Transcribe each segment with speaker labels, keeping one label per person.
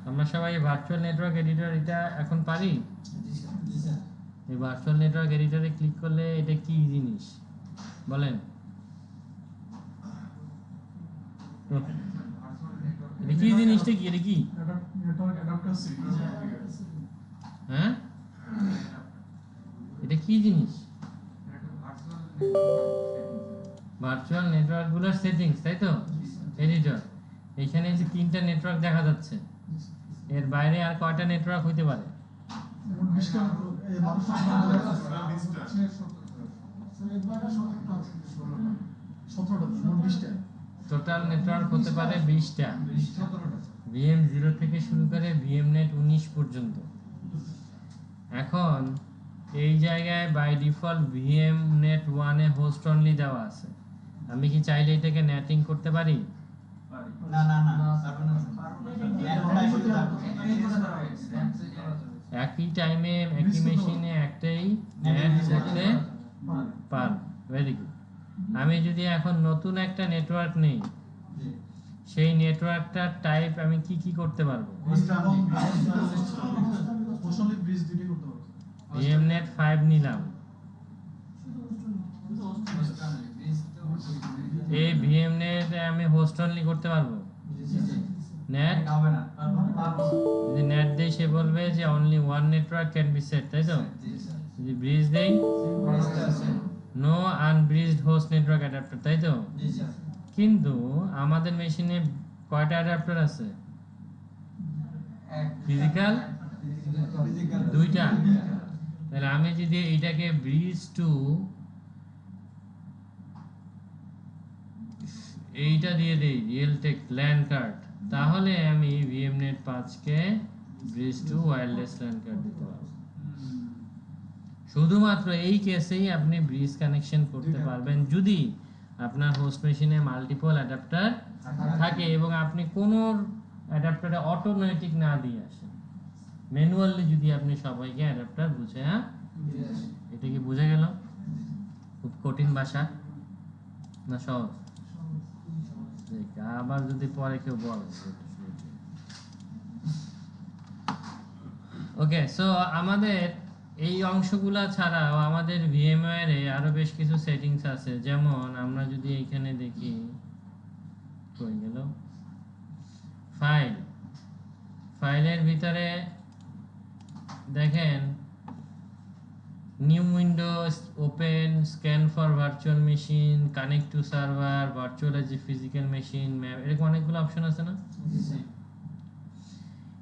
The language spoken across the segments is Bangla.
Speaker 1: আমরা সবাই ভার্চুয়াল নেটওয়ার্ক এডিটর এটা এখন পারি। এই ভার্চুয়াল নেটওয়ার্ক এডিটরে ক্লিক করলে এটা কি জিনিস বলেন? এটা কি জিনিসটা কি? এটা কি?
Speaker 2: Network adapter series.
Speaker 1: হ্যাঁ, এটা কি জিনিস? ভার্চুয়াল নেটওয়ার্ক গুলোর সেটিংস, তাই তো? এডিটর। এখানে যে তিনটা নেটওয়ার্ক দেখা যাচ্ছে, এর বাইরে আর কয়টা নেটওয়ার্ক হইতে পারে? টোটাল নেটওয়ার্ক হতে পারে 20টা। ভিএম 0 থেকে শুরু করে ভিএমনেট 19 পর্যন্ত। এখন এই জায়গায় বাই ডিফল্ট ভিএমনেট 1 এ হোস্ট অনলি দেওয়া আছে। আমি কি চাইলে এটাকে নেটিং করতে পারি?
Speaker 3: না না না,
Speaker 1: একই টাইমে একই মেশিনে একটাই নেট করতে পার। Very good. আমি যদি এখন নতুন একটা নেটওয়ার্ক নেই, সেই নেটওয়ার্কটার টাইপ আমি কি কি করতে পারবো? ভিএমনেট 5 নিলাম, এই ভিএমনেট আমি হোস্ট অনলি করতে পারবো? নেট
Speaker 3: হবে না।
Speaker 1: যদি নেট দেই সে বলবে যে only one network can be set, তাই তো? যদি ব্রিজ দেই নো আনব্রিজড হোস্ট নেটওয়ার্ক অ্যাডাপ্টার, তাই তো? কিন্তু আমাদের মেশিনে কয়টা অ্যাডাপ্টার আছে? ফিজিক্যাল দুইটা। তাহলে আমি যদি এইটাকে ব্রিজ টু এইটা দিয়ে দেই রিয়েলটেক ল্যান কার্ড, তাহলে আমি ভিএমনেট 5 কে bridge to wireless LAN card দিতে পারবো। শুধুমাত্র এই কেসেই আপনি ব্রিজ কানেকশন করতে পারবেন যদি আপনার হোস্ট মেশিনে মাল্টিপল অ্যাডাপ্টার থাকে এবং আপনি কোনো অ্যাডাপ্টারে অটোমেটিক না দিয়ে আসেন, ম্যানুয়ালি যদি আপনি সবাইকে অ্যাডাপ্টার বুঝে। হ্যাঁ, এটা কি বুঝে গেল? খুব কঠিন ভাষা না সহজ? আবার যদি পরে কেউ বলে। ওকে, সো আমাদের এই অংশগুলা ছাড়াও আমাদের ভিএমওয়্যার এ আরো বেশ কিছু সেটিংস আছে। যেমন আমরা যদি এখানে দেখি, কই গেল ফাইলের ভিতরে দেখেন new Windows, open, scan for virtual machine, connect to server, virtual as a physical machine, map, এরকম অনেকগুলো অপশন আছে না?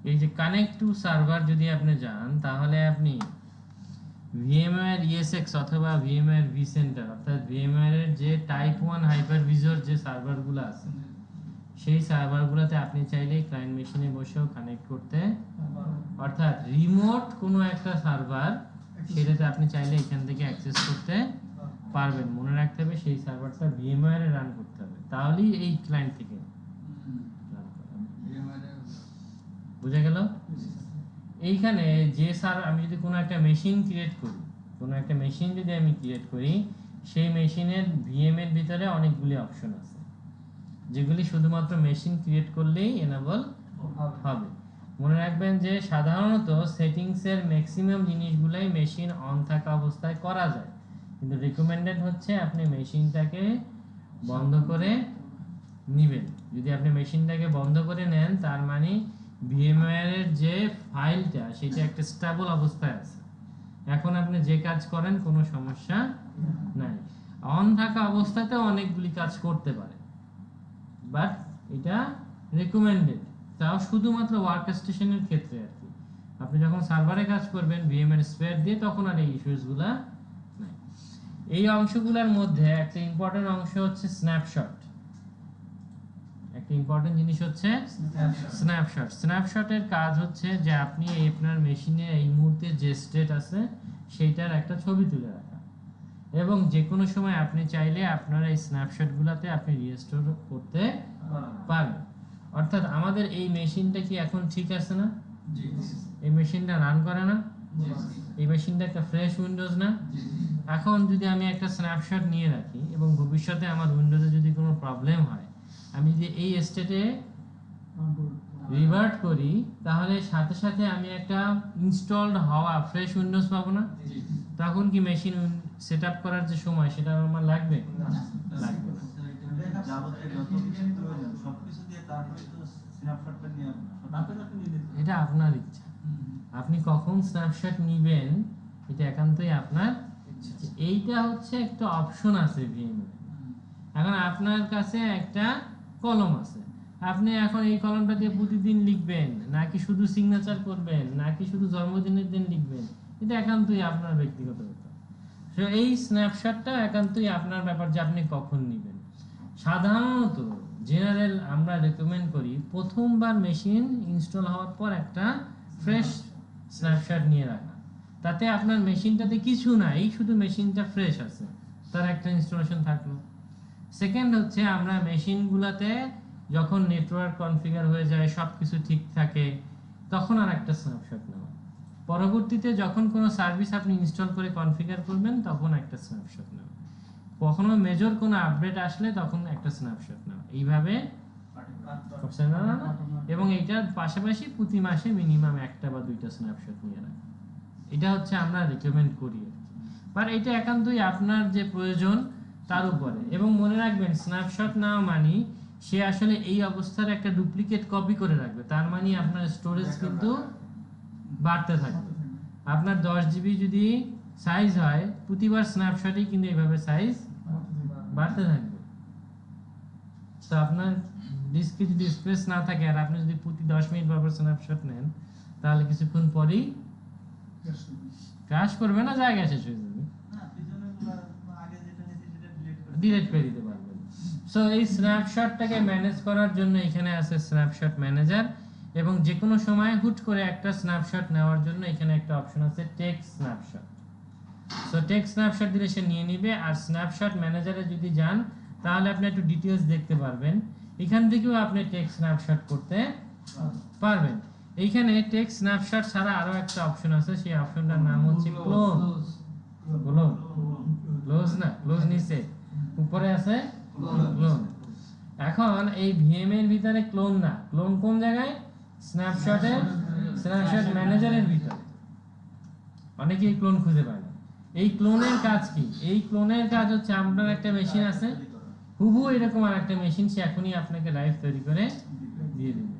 Speaker 1: এই যে কানেক্ট টু সার্ভার যদি আপনি যান, তাহলে আপনি ভিএমওয়্যার ইএসএক্স অথবা ভিএমওয়্যার ভিসেন্টার অর্থাৎ ভিএমওয়্যার এর যে টাইপ 1 হাইপারভিজর যে সার্ভারগুলো আছে, সেই সার্ভারগুলোতে আপনি চাইলে ক্লায়েন্ট মেশিনে বসেও কানেক্ট করতে, অর্থাৎ রিমোট কোনো একটা সার্ভার, সেটাতে আপনি চাইলে এখান থেকে অ্যাক্সেস করতে পারবেন। মনে রাখতে হবে সেই সার্ভারটা ভিএমওয়্যার এ রান করতে হবে, তাহলেই এই ক্লায়েন্ট থেকে রান করা হবে। বুঝা গেল? এইখানে যে আমি যদি কোনো একটা মেশিন ক্রিয়েট করি, কোনো একটা মেশিন যদি আমি ক্রিয়েট করি, সেই মেশিনের ভিএম এর ভিতরে অনেকগুলি অপশন আছে যেগুলি শুধুমাত্র মেশিন ক্রিয়েট করলেই এনেবল হবে। মনে রাখবেন যে সাধারণত সেটিংসের ম্যাক্সিমাম জিনিসগুলাই মেশিন অন থাকা অবস্থায় করা যায়, কিন্তু রিকমেন্ডেড হচ্ছে আপনি মেশিনটাকে বন্ধ করে নেবেন। যদি আপনি মেশিনটাকে বন্ধ করে নেন, তার মানে ভিএমওয়্যার এর যে ফাইলটা সেটা একটা স্টেবল অবস্থায় আছে, এখন আপনি যে কাজ করেন কোনো সমস্যা নাই। অন থাকা অবস্থাতে অনেকগুলি কাজ করতে পারে, বাট এটা রিকমেন্ডেড, তাও শুধুমাত্র ওয়ার্ক স্টেশনের ক্ষেত্রে আর কি। আপনি যখন সার্ভারে কাজ করবেন ভিএমওয়্যার স্পেয়ার দিয়ে, তখন আর এই ইস্যুসগুলা নাই। এই অংশগুলোর মধ্যে একটা ইম্পর্টেন্ট অংশ হচ্ছে স্ন্যাপশট। একটা ইম্পর্টেন্ট জিনিস হচ্ছে স্ন্যাপশট। স্ন্যাপশটের কাজ হচ্ছে যে আপনি আপনার মেশিনে এই মুহূর্তে যে স্টেট আছে সেইটার একটা ছবি তুলে রাখা, এবং যে কোনো সময় আপনি চাইলে আপনার এই স্ন্যাপশটগুলোতে আপনি রিস্টোর করতে পারবেন। অর্থাৎ আমাদের এই মেশিনটা কি এখন ঠিক আছে না? এই মেশিনটা রান করে না? এই মেশিনটা একটা ফ্রেশ উইন্ডোজ না? এখন যদি আমি একটা স্ন্যাপশট নিয়ে রাখি এবং ভবিষ্যতে আমার উইন্ডোজে যদি কোনো প্রবলেম হয়, আমি যদি এই স্টেটে রিভার্ট করি, তাহলে সাথে সাথে আমি একটা ইনস্টলড হওয়া ফ্রেশ উইন্ডোজ পাবো না? তখন কি মেশিন সেট আপ করার যে সময় সেটা আমার লাগবে? লাগবে না। এটা আপনার ইচ্ছা, আপনি কখন স্ন্যাপশট নিবেন এটা একান্তই আপনার ইচ্ছা। এইটা হচ্ছে একটা অপশন আছে ভিএমএ। এখন আপনার কাছে একটা কলম আছে, আপনি এখন এই কলমটা দিয়ে প্রতিদিন লিখবেন নাকি শুধু সিগনেচার করবেন নাকি শুধু জন্মদিনের দিন লিখবেন, এটা একান্তই আপনার ব্যক্তিগত ব্যাপার। তো এই স্ন্যাপশটটা একান্তই আপনার ব্যাপার যে আপনি কখন নেবেন। সাধারণত জেনারেল আমরা রেকমেন্ড করি প্রথমবার মেশিন ইনস্টল হওয়ার পর একটা ফ্রেশ স্ন্যাপশট নিয়ে রাখা, তাতে আপনার মেশিনটাতে কিছু নাই, শুধু মেশিনটা ফ্রেশ আছে, তার একটা ইনস্টলেশন থাকলো। সেকেন্ড হচ্ছে আমরা মেশিনগুলোতে যখন নেটওয়ার্ক কনফিগার হয়ে যায়, সব কিছু ঠিক থাকে, তখন আর একটা স্ন্যাপশট নেওয়া। পরবর্তীতে যখন কোনো সার্ভিস আপনি ইনস্টল করে কনফিগার করবেন তখন একটা স্ন্যাপশট নেওয়া। কখনো মেজর কোনো আপডেট আসলে তখন একটা স্ন্যাপশট নেওয়া। এইভাবে এবং এইটার পাশাপাশি প্রতি মাসে মিনিমাম একটা বা দুইটা স্ন্যাপশট নিয়ে রাখা, এটা হচ্ছে আমরা রেকমেন্ড করি। বাট এটা একান্তই আপনার যে প্রয়োজন তার উপরে। এবং মনে রাখবেন স্ন্যাপশট নেওয়া মানে সে আসলে এই অবস্থার একটা ডুপ্লিকেট কপি করে রাখবে, তার মানে আপনার স্টোরেজ কিন্তু বাড়তে থাকবে। আপনার 10 জিবি যদি সাইজ হয়, প্রতিবার স্ন্যাপশটেই কিন্তু এইভাবে সাইজ বাড়তে থাকবে। তো আপনার ডিস্কে যদি স্পেস না থাকে আর আপনি যদি প্রতি 10 মিনিট পর স্ন্যাপশট নেন, তাহলে কিছুক্ষণ পরেই ক্র্যাশ করবে না, জায়গা শেষ হয়ে যাবে, ডিলিট করে দিতে পারবেন। সো এই স্ন্যাপশটটাকে ম্যানেজ করার জন্য এখানে আছে স্ন্যাপশট ম্যানেজার, এবং যে কোনো সময় হুট করে একটা স্ন্যাপশট নেওয়ার জন্য এখানে একটা অপশন আছে take snapshot. So take snapshot দিলে সে নিয়ে নিবে। আর স্ন্যাপশট ম্যানেজারে যদি যান তাহলে আপনি একটু ডিটেইলস দেখতে পারবেন, এখান থেকেও আপনি টেক স্ন্যাপশট করতে পারবেন। এইখানে টেক স্ন্যাপশট ছাড়া আরো একটা অপশন আছে, সেই অপশনটার নাম হচ্ছে ক্লোন। ক্লোজ না, ক্লোজ নিচে, উপরে আছে ক্লোন। এখন এই ভিএম এর ভিতরে ক্লোন না, ক্লোন কোন জায়গায়? স্ন্যাপশটের স্ন্যাপশট ম্যানেজারের ভিতরে। অনেকেই ক্লোন খুঁজে পায় না। এই ক্লোনের কাজ কি? এই ক্লোনের কাজ হচ্ছে আপনার একটা মেশিন আছে, হুবহু এরকম আর একটা মেশিন সে এখনই আপনাকে লাইভ তৈরি করে দিয়ে দিবে।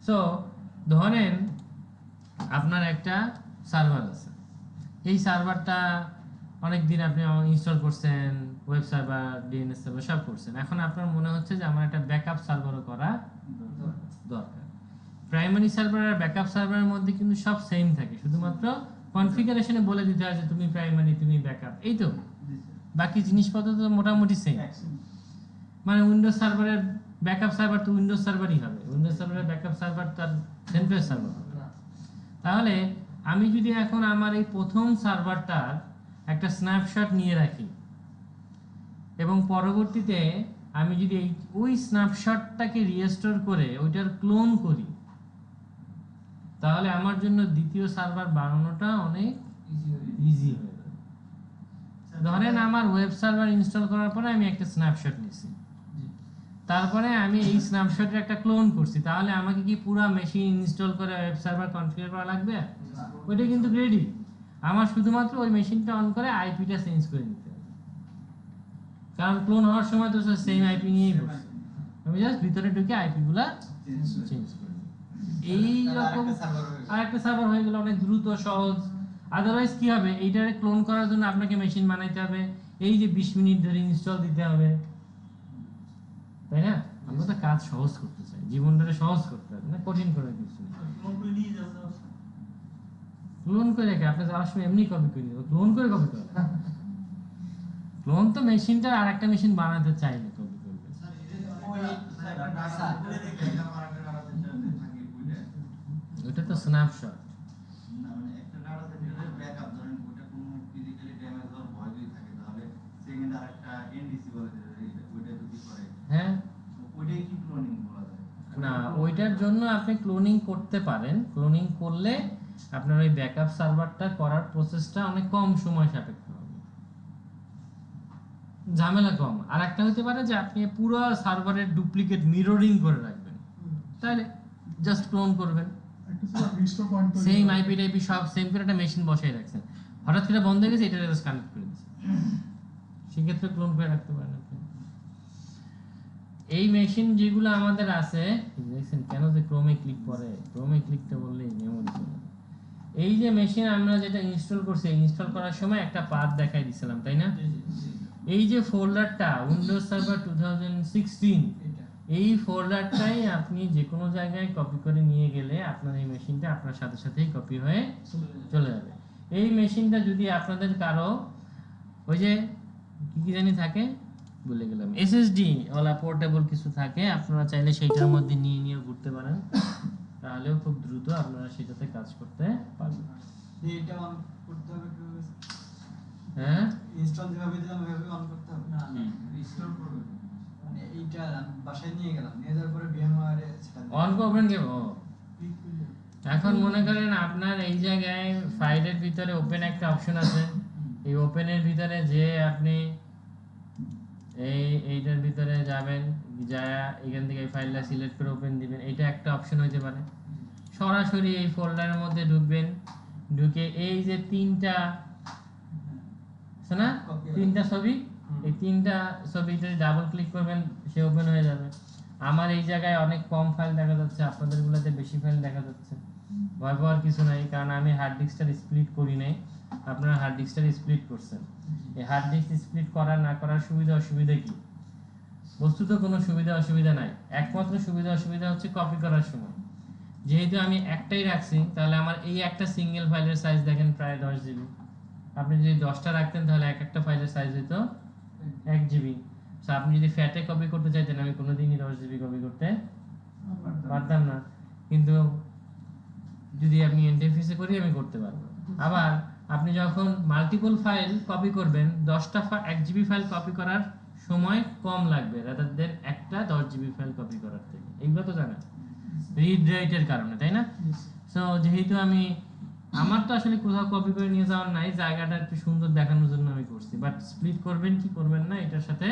Speaker 1: সো ধরেন আপনার একটা সার্ভার আছে, এই সার্ভারটা অনেকদিন আপনি ইনস্টল করছেন, ওয়েব সার্ভার, ডিএনএস সার্ভার সব করছেন। এখন আপনার মনে হচ্ছে যে আমার একটা ব্যাকআপ সার্ভারও করা দরকার। প্রাইমারি সার্ভার আর ব্যাকআপ সার্ভারের মধ্যে কিন্তু সব সেম থাকে, শুধুমাত্র কনফিগারেশনে বলে দিতে হয় যে তুমি প্রাইমারি, তুমি ব্যাকআপ, এই তো। বাকি জিনিসপত্র তো মোটামুটি সেম। মানে উইন্ডোজ সার্ভারের ব্যাকআপ সার্ভার তো উইন্ডোজ সার্ভারই হবে, উইন্ডোজ সার্ভারের ব্যাকআপ সার্ভার তার সেন্ট্রাল সার্ভার হবে। তাহলে আমি যদি এখন আমার এই প্রথম সার্ভারটার একটা স্ন্যাপশট নিয়ে রাখি এবং পরবর্তীতে আমি যদি ওই স্ন্যাপশটটাকে রিস্টোর করে ওইটার ক্লোন করি, তাহলে আমার জন্য দ্বিতীয় সার্ভার বানানোটা অনেক ইজি হয়ে যাবে। ধরেন আমার ওয়েব সার্ভার ইনস্টল করার পরে আমি একটা স্ন্যাপশট নিছি, তারপরে আমি এই স্ন্যাপশটের একটা ক্লোন করছি, তাহলে আমাকে কি পুরো মেশিন ইনস্টল করে ওয়েব সার্ভার কনফিগার করা লাগবে? ওইটা কিন্তু রেডি। আমার শুধুমাত্র ওই মেশিনটা অন করে আইপিটা চেঞ্জ করে নিতে হবে, কারণ ক্লোন হওয়ার সময় তো সেম আইপি নিয়েই বসছে। আমি জাস্ট ভিতরে ঢুকে আইপি গুলা চেঞ্জ করে এই রকম আরেকটা সার্ভার হয়ে গেল, অনেক দ্রুত সহজ। আদারওয়াইজ কি হবে, এইটারে ক্লোন করার জন্য আপনাকে মেশিন বানাইতে হবে, এই যে 20 মিনিট ধরে ইনস্টল দিতে হবে, তাই না? আমরা তো কাজ সহজ করতে চাই, জীবনটাকে সহজ করতে হবে না, কঠিন করে কিছু না। ক্লোন করে রেখে আপনি যাওয়ার সময় এমনি কপি করে নিব, ক্লোন করে কপি করবে। ক্লোন তো মেশিনটা আর একটা মেশিন বানাতে চাইলে কপি করবে। ওটা তো স্ন্যাপশট। হ্যাঁ, না ওইটার জন্য আপনি ক্লোনিং করতে পারেন। ক্লোনিং করলে আপনার ওই ব্যাকআপ সার্ভারটা করার প্রসেসটা অনেক কম সময় সাপেক্ষ হবে, ঝামেলা কম। আর একটা হতে পারে যে আপনি পুরো সার্ভারের ডুপ্লিকেট মিররিং করে রাখবেন, তাহলে জাস্ট ক্লোন করবেন,
Speaker 2: একটা স্যার রিস্টোর পয়েন্ট তৈরি
Speaker 1: সেম
Speaker 2: করা।
Speaker 1: আইপি টাইপি সব সেম করে একটা মেশিন বসাই রাখছেন, হঠাৎ করে বন্ধ হয়ে গেছে, এটা জাস্ট কানেক্ট করে দিচ্ছেন, সেক্ষেত্রে ক্লোন করে রাখতে পারেন আপনি। এই মেশিন যেগুলো আমাদের আছে, দেখছেন কেন যে ক্রোমে ক্লিক করে, ক্রোমে ক্লিকটা বললেই মেমোরি চলে যায়। এই যে মেশিন আমরা যেটা ইনস্টল করছি, ইনস্টল করার সময় একটা পাথ দেখাই দিছিলাম, তাই না? এই যে ফোল্ডারটা উইন্ডোজ সার্ভার 2016,
Speaker 3: এটা
Speaker 1: এই ফোল্ডারটাই আপনি যে কোনো জায়গায় কপি করে নিয়ে গেলে আপনার এই মেশিনটা আপনার সাথে সাথেই কপি হয়ে চলে যাবে। এই মেশিনটা যদি আপনাদের কারো ওই যে কি জানি থাকে, ভুলে গেলাম, এসএসডি ওলা পোর্টেবল কিছু থাকে, আপনারা চাইলে সেইটার মধ্যে নিয়ে নিয়ে ঘুরতে পারেন, তাহলেও খুব দ্রুত আপনারা সেটাতে কাজ করতে পারবেন।
Speaker 3: এটা অন করতে হবে কিভাবে?
Speaker 1: হ্যাঁ,
Speaker 3: ইনস্টল যেভাবে দিলাম ওইভাবে অন করতে হবে না?
Speaker 1: হুম।
Speaker 3: রিস্টোর করবে মানে এইটা আমি বাসায় নিয়ে গেলাম, নিয়ে যাওয়ার পরে VMware এ সেটা
Speaker 1: অন করবেন কেন?
Speaker 3: ক্লিক করলে
Speaker 1: এখন মনে করেন আপনার এই জায়গায় ফাইলের ভিতরে ওপেন একটা অপশন আছে, এই ওপেনের ভিতরে যে আপনি এইটার ভিতরে যাবেন, যা এখান থেকে এই ফাইলটা সিলেক্ট করে ওপেন দিবেন, এটা একটা অপশন হইতে পারে। সরাসরি এই ফোল্ডারের মধ্যে ঢুকবেন, ঢুকে এই যে তিনটা আছে না, তিনটা ছবি, এই তিনটা ছবিতে ডাবল ক্লিক করবেন, সে ওপেন হয়ে যাবে। আমার এই জায়গায় অনেক কম ফাইল দেখা যাচ্ছে, আপনাদের গুলাতে বেশি ফাইল দেখা যাচ্ছে। ভয় পাওয়ার কিছু নাই, কারণ আমি হার্ড ডিস্কটা স্প্লিট করি নাই, আপনারা হার্ড ডিস্কটা স্প্লিট করছেন। এই হার্ড ডিস্ক স্প্লিট করা না করার সুবিধা অসুবিধা কি? বস্তুত কোনো সুবিধা অসুবিধা নাই, একমাত্র সুবিধা অসুবিধা হচ্ছে কপি করার সময়। যেহেতু আমি একটাই রাখছি, তাহলে আমার এই একটা সিঙ্গেল ফাইলের সাইজ দেখেন প্রায় 10 জিবি। আপনি যদি 10টা রাখতেন তাহলে এক একটা ফাইলের সাইজ হতো 1 জিবি। সো আপনি যদি ফ্যাটে কপি করতে চাইতেন, আমি কোনোদিনই 10 জিবি কপি করতে পারতাম না, কিন্তু যদি আপনি এনটিএফএসে করি আমি করতে পারবো। আবার আপনি যখন মাল্টিপল ফাইল কপি করবেন, 10টা 1 জিবি ফাইল কপি করার সময় কম লাগবে রাদার দেন একটা 10 জিবি ফাইল কপি করার থেকে। এইগুলো তো জানেন রিড রাইটের কারণে, তাই না? সো যেহেতু আমার তো আসলে কোথাও কপি করে নিয়ে যাওয়ার নাই, জায়গাটা একটু সুন্দর দেখানোর জন্য আমি করছি। বাট স্প্লিট করবেন কি করবেন না, এটার সাথে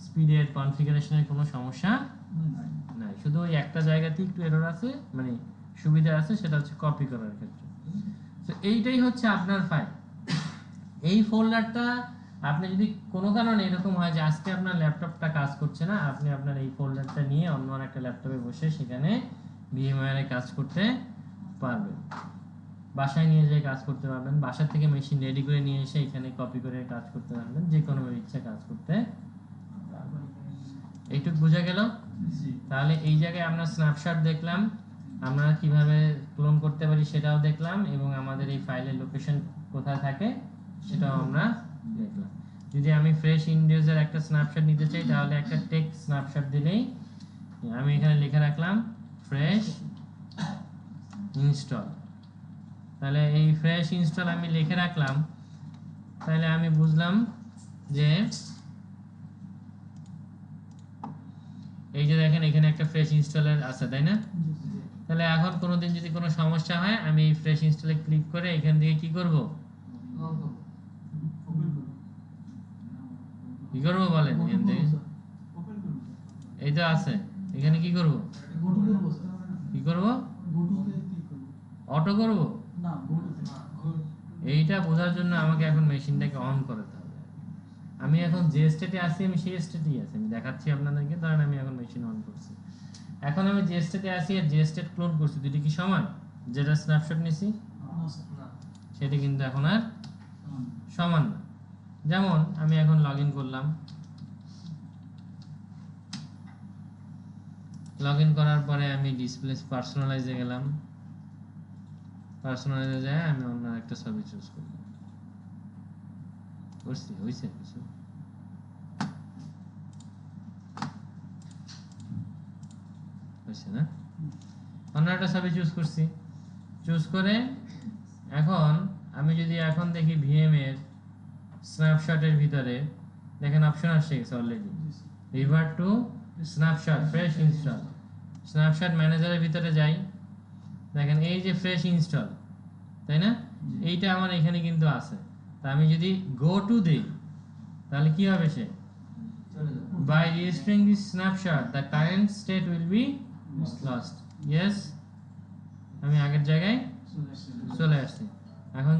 Speaker 1: স্পিডের কনফিগারেশনের কোনো সমস্যা নাই, শুধু ওই একটা জায়গাতে একটু এরর আছে, মানে সুবিধা আছে, সেটা হচ্ছে কপি করার ক্ষেত্রে। তো এইটাই হচ্ছে আপনার ফাইল। এই ফোল্ডারটা আপনি যদি কোনো কারণে এরকম হয় যে আজকে আপনার ল্যাপটপটা কাজ করছে না, আপনি আপনার এই ফোল্ডারটা নিয়ে অন্য একটা ল্যাপটপে বসে সেখানে VMware এ কাজ করতে পারবেন, বাসায় নিয়ে যেয়ে কাজ করতে পারবেন, বাসা থেকে মেশিন রেডি করে নিয়ে এসে এখানে কপি করে কাজ করতে পারবেন, যে কোনো ইচ্ছা কাজ করতে পারবেন। এইটুকু বোঝা গেল? তাহলে এই জায়গায় আমরা স্ন্যাপশট দেখলাম, আমরা কিভাবে ক্লোন করতে পারি সেটাও দেখলাম, এবং আমাদের এই ফাইলের লোকেশন কোথায় থাকে সেটাও আমরা দেখলাম। যদি আমি ফ্রেশ উইন্ডোজের একটা স্ন্যাপশট নিতে চাই, তাহলে একটা টেক্সট স্ন্যাপশট দিলেই, আমি এখানে লিখে রাখলাম ফ্রেশ ইনস্টল। তাহলে এই ফ্রেশ ইনস্টল আমি লিখে রাখলাম, তাহলে আমি বুঝলাম যে এই যে দেখেন এখানে একটা ফ্রেশ ইনস্টলার আছে, তাই না? তাহলে এখন কোনোদিন যদি কোনো সমস্যা হয়, আমি এই ফ্রেশ ইনস্টলে ক্লিক করে এখান থেকে কি করব, কি করব বলেন? এখান থেকে এই তো আছে, এখানে কি করব, কি করব, অটো করব। এইটা বোঝার জন্য আমাকে এখন মেশিনটাকে অন করতে হবে। আমি এখন যে স্টেটে আছি আমি সেই স্টেটেই আছি, আমি দেখাচ্ছি আপনাদেরকে। ধরেন আমি এখন মেশিন অন করছি, এখন আমি যে স্টেটে আছি আর যে স্টেট ক্লোন করছি দুটো কি সমান? যেটা স্ন্যাপশট নিছি সেটা কিন্তু এখন আর সমান না। যেমন আমি এখন লগ ইন করলাম, লগ ইন করার পরে আমি ডিসপ্লে পার্সোনালাইজে গেলাম, পার্সোনালাইজে যায় আমি অন্য একটা ছবি চুজ করলাম, করছি হইছে কিছু হইছে না? অন্য একটা ছবি চুজ করছি, চুজ করে এখন আমি যদি এখন দেখি ভিএম এর স্ন্যাপশটের ভিতরে দেখেন অপশন আসছে already, revert to snapshot fresh install. Snapshot ম্যানেজারের ভিতরে যাই, দেখেন এই যে ফ্রেশ ইনস্টল, তাই না? এইটা আমার এখানে কিন্তু আছে। তা আমি যদি গো টু দেই তাহলে কি হবে? সে by registering this snapshot the current state will be lost. Yes, আমি আগের জায়গায় চলে আসছি। এখন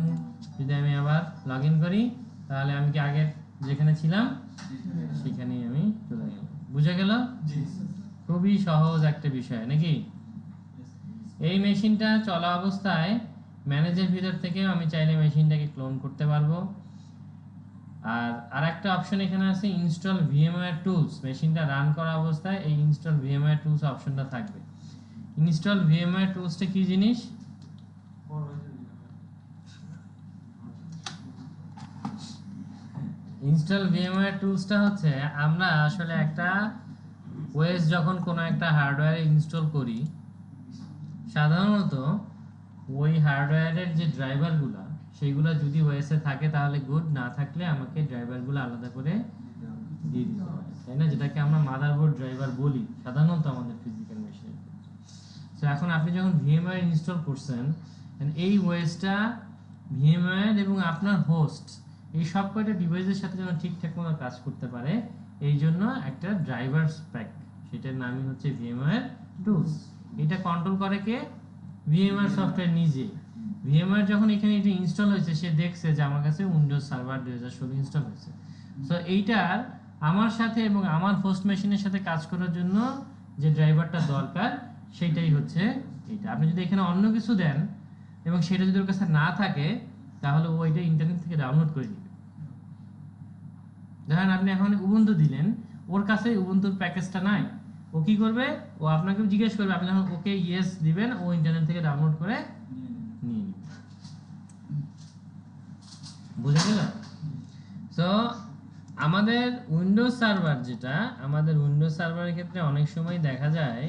Speaker 1: যদি আমি আবার লগ ইন করি তাহলে আমি কি আগের যেখানে ছিলাম সেখানেই আমি চলে গেলাম। বুঝা গেল?
Speaker 3: জি
Speaker 1: খুবই সহজ একটা বিষয় নাকি? এই মেশিনটা চলা অবস্থায় ম্যানেজের ভিতর থেকে আমি চাইলে মেশিনটাকে ক্লোন করতে পারবো। আর আরেকটা অপশন এখানে আছে ইনস্টল ভিএমওয়্যার টুলস। মেশিনটা রান করা অবস্থায় এই ইনস্টল ভিএমওয়্যার টুলস অপশনটা থাকবে। ইনস্টল ভিএমওয়্যার টুলসটা কি জিনিস? ইনস্টল ভিএমওয়্যার টুলসটা হচ্ছে আমরা আসলে একটা ওএস যখন কোনো একটা হার্ডওয়্যারে ইনস্টল করি, সাধারণত ওই হার্ডওয়্যারের যে ড্রাইভারগুলো সেইগুলো যদি ওএসে থাকে তাহলে গুড, না থাকলে আমাকে ড্রাইভারগুলো আলাদা করে দিয়ে দিতে হয়, তাই না? যেটাকে আমরা মাদারবোর্ড ড্রাইভার বলি সাধারণত আমাদের ফিজিক্যাল মেশিনে। তো এখন আপনি যখন ভিএমওয়্যার ইনস্টল করছেন, এই ওএসটা ভিএমওয়্যার এবং আপনার হোস্ট এই সব কয়টা ডিভাইসের সাথে যেন ঠিকঠাক মতো কাজ করতে পারে, এই জন্য একটা ড্রাইভার প্যাক, সেটার নামই হচ্ছে ভিএমওয়্যার টুলস। এটা কন্ট্রোল করে কে? ভিএমওয়্যার সফটওয়্যার নিজে। ভিএমওয়্যার যখন এখানে এটা ইনস্টল হয়েছে, সে দেখছে যে আমার কাছে উইন্ডোজ সার্ভার 2016 ইনস্টল হয়েছে। সো এইটার আমার সাথে এবং আমার হোস্ট মেশিনের সাথে কাজ করার জন্য যে ড্রাইভারটা দরকার সেইটাই হচ্ছে এটা। আপনি যদি এখানে অন্য কিছু দেন এবং সেটা যদি ওর কাছে না থাকে তাহলে ও এটা ইন্টারনেট থেকে ডাউনলোড করে নেবে। ধরেন আপনি এখন উবুন্টু দিলেন, ওর কাছে উবুন্টুর প্যাকেজটা নাই, ও কি করবে? ও আপনাকে জিজ্ঞেস করবে, আপনি যখন ওকে ইয়েস দিবেন ও ইন্টারনেট থেকে ডাউনলোড করে নিয়ে নেবে। বুঝা গেল? সো আমাদের উইন্ডোজ সার্ভার যেটা, আমাদের উইন্ডোজ সার্ভারের ক্ষেত্রে অনেক সময় দেখা যায়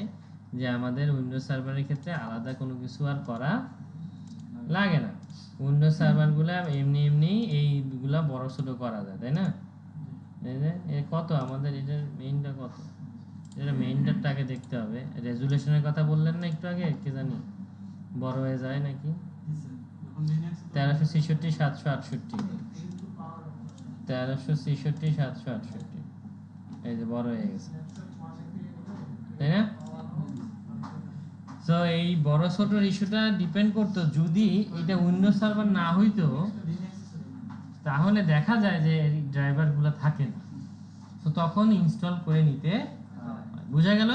Speaker 1: যে আমাদের উইন্ডোজ সার্ভারের ক্ষেত্রে আলাদা কোনো কিছু আর করা লাগে না। উইন্ডোজ সার্ভারগুলো এমনি এমনি এইগুলা বড় ছোট করা যায়, তাই না? এই যে কত আমাদের এটার মেইনটা কত, এটা মেইনটাকে দেখতে হবে। রেজুলেশনের কথা বললেন না একটু আগে, কে জানি বড় হয়ে যায় নাকি? 1366 768, 1366 768, এই যে বড় হয়ে গেছে, তাই না? সো এই বড় ছোটর ইস্যুটা ডিপেন্ড করতো, যদি এটা উইন্ডোজ সার্ভার না হইতো তাহলে দেখা যায় যে এই ড্রাইভারগুলো থাকে না, তো তখন ইনস্টল করে নিতে হয়। বুঝা গেল?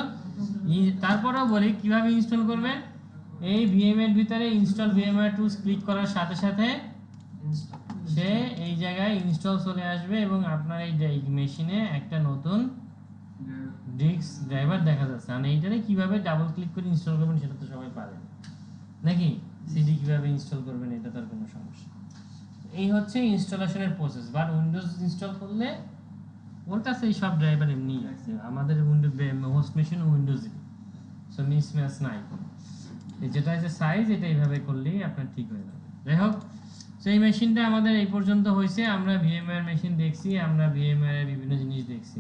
Speaker 1: তারপরেও বলি কিভাবে ইনস্টল করবেন। এই ভিএমএর ভিতরে ইনস্টল ভিএমওয়্যার টুলস ক্লিক করার সাথে সাথে সে এই জায়গায় ইনস্টল চলে আসবে এবং আপনার এই মেশিনে একটা নতুন ডিস্ক ড্রাইভার দেখা যাচ্ছে। আর এইটারে কিভাবে ডাবল ক্লিক করে ইনস্টল করবেন সেটা তো সবাই পারেন নাকি? সিডি কিভাবে ইনস্টল করবেন এটা তার কোনো সমস্যা। এই হচ্ছে ইনস্টলেশনের প্রসেস। বাট উইন্ডোজ ইনস্টল করলে ওর কাছে এই সব ড্রাইভার এমনি আছে, আমাদের উইন্ডোজ হোস্ট মেশিন উইন্ডোজই, সো মিসম্যাচ নাই কোনো। যেটা যে সাইজ এটা এইভাবে করলেই আপনার ঠিক হয়ে যাবে। যাই হোক, সেই মেশিনটা আমাদের এই পর্যন্ত হয়েছে। আমরা ভিএমওয়্যার মেশিন দেখছি, আমরা ভিএমওয়্যার বিভিন্ন জিনিস দেখছি।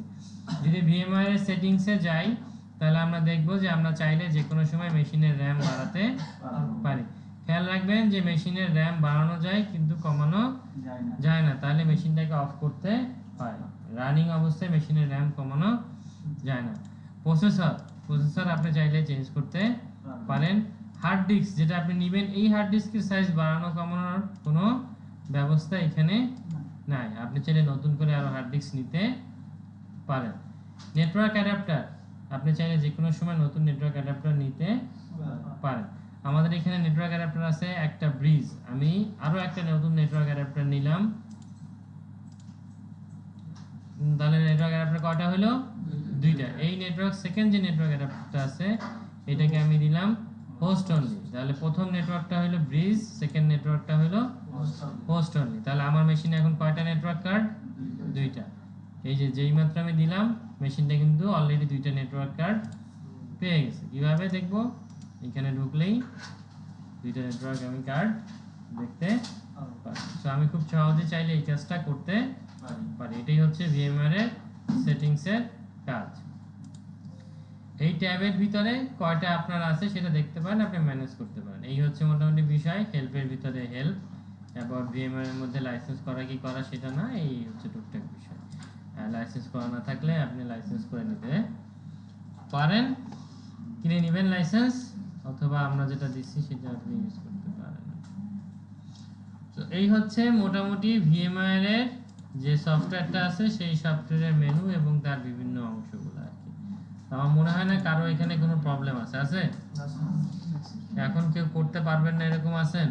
Speaker 1: যদি ভিএমওয়্যার সেটিংসে যাই তাহলে আমরা দেখব যে আমরা চাইলে যে কোনো সময় মেশিনের র্যাম বাড়াতে পারি। খেয়াল রাখবেন যে মেশিনের র্যাম বাড়ানো যায় কিন্তু কমানো যায় না, তাহলে মেশিনটাকে অফ করতে হয়। রানিং অবস্থায় মেশিনের র্যাম কমানো যায় না। প্রসেসর আপনি চাইলে চেঞ্জ করতে পারেন। হার্ড ডিস্ক যেটা আপনি নেবেন, এই হার্ড ডিস্কের সাইজ বাড়ানো কমানোর কোনো ব্যবস্থা এখানে নাই, আপনি চাইলে নতুন করে আরো হার্ড ডিস্ক নিতে পারেন। নেটওয়ার্ক অ্যাডাপ্টার আপনি চাইলে যে কোনো সময় নতুন নেটওয়ার্ক অ্যাডাপ্টার নিতে পারেন। আমাদের এখানে নেটওয়ার্ক অ্যাডাপ্টার আছে একটা ব্রিজ, আমি আরো একটা নতুন নেটওয়ার্ক অ্যাডাপ্টার নিলাম। তাহলে নেটওয়ার্ক অ্যাডাপ্টার কয়টা হলো? দুইটা। এই নেটওয়ার্ক সেকেন্ড যে নেটওয়ার্ক অ্যাডাপ্টারটা আছে এটাকে আমি দিলাম হোস্ট অনলি। তাহলে প্রথম নেটওয়ার্কটা হলো ব্রিজ, সেকেন্ড নেটওয়ার্কটা হলো হোস্ট অনলি। তাহলে আমার মেশিনে এখন কয়টা নেটওয়ার্ক কার্ড? দুইটা। এই যে যেই মাত্র আমি দিলাম মেশিনটা কিন্তু অলরেডি দুইটা নেটওয়ার্ক কার্ড পেয়ে গেছে। কিভাবে দেখবো? এখানে ঢুকলেই দুইটা নেটওয়ার্ক আমি কার্ড দেখতে পারি। তো আমি খুব সহজে চাইলে এই কাজটা করতে পারি। এটাই হচ্ছে ভিএমওয়্যার এর সেটিংস এর কাজ। এই ট্যাবের ভিতরে কয়টা আপনার আছে সেটা দেখতে পারেন, আপনি ম্যানেজ করতে পারেন। এই হচ্ছে মোটামুটি বিষয়। হেল্পের ভিতরে হেল্প, অ্যাবাউট ভিএমওয়্যার এর মধ্যে লাইসেন্স করা কি করা সেটা না, এই হচ্ছে টুকটাক বিষয়। লাইসেন্স করা না থাকলে আপনি লাইসেন্স করে নিতে পারেন, কিনে নেবেন লাইসেন্স। অথবা আমরা যেটা দিচ্ছি সেটা আপনি ইউজ করতে পারেন। তো এই হচ্ছে মোটামুটি ভিএমওয়্যার এর যে সফটওয়্যারটা আছে সেই সফটওয়্যারের মেনু এবং তার বিভিন্ন অংশগুলো আর কি। তো আমার মনে হয় না কারো এখানে কোনো প্রবলেম আছে। এখন কেউ করতে পারবেন না এরকম আছেন?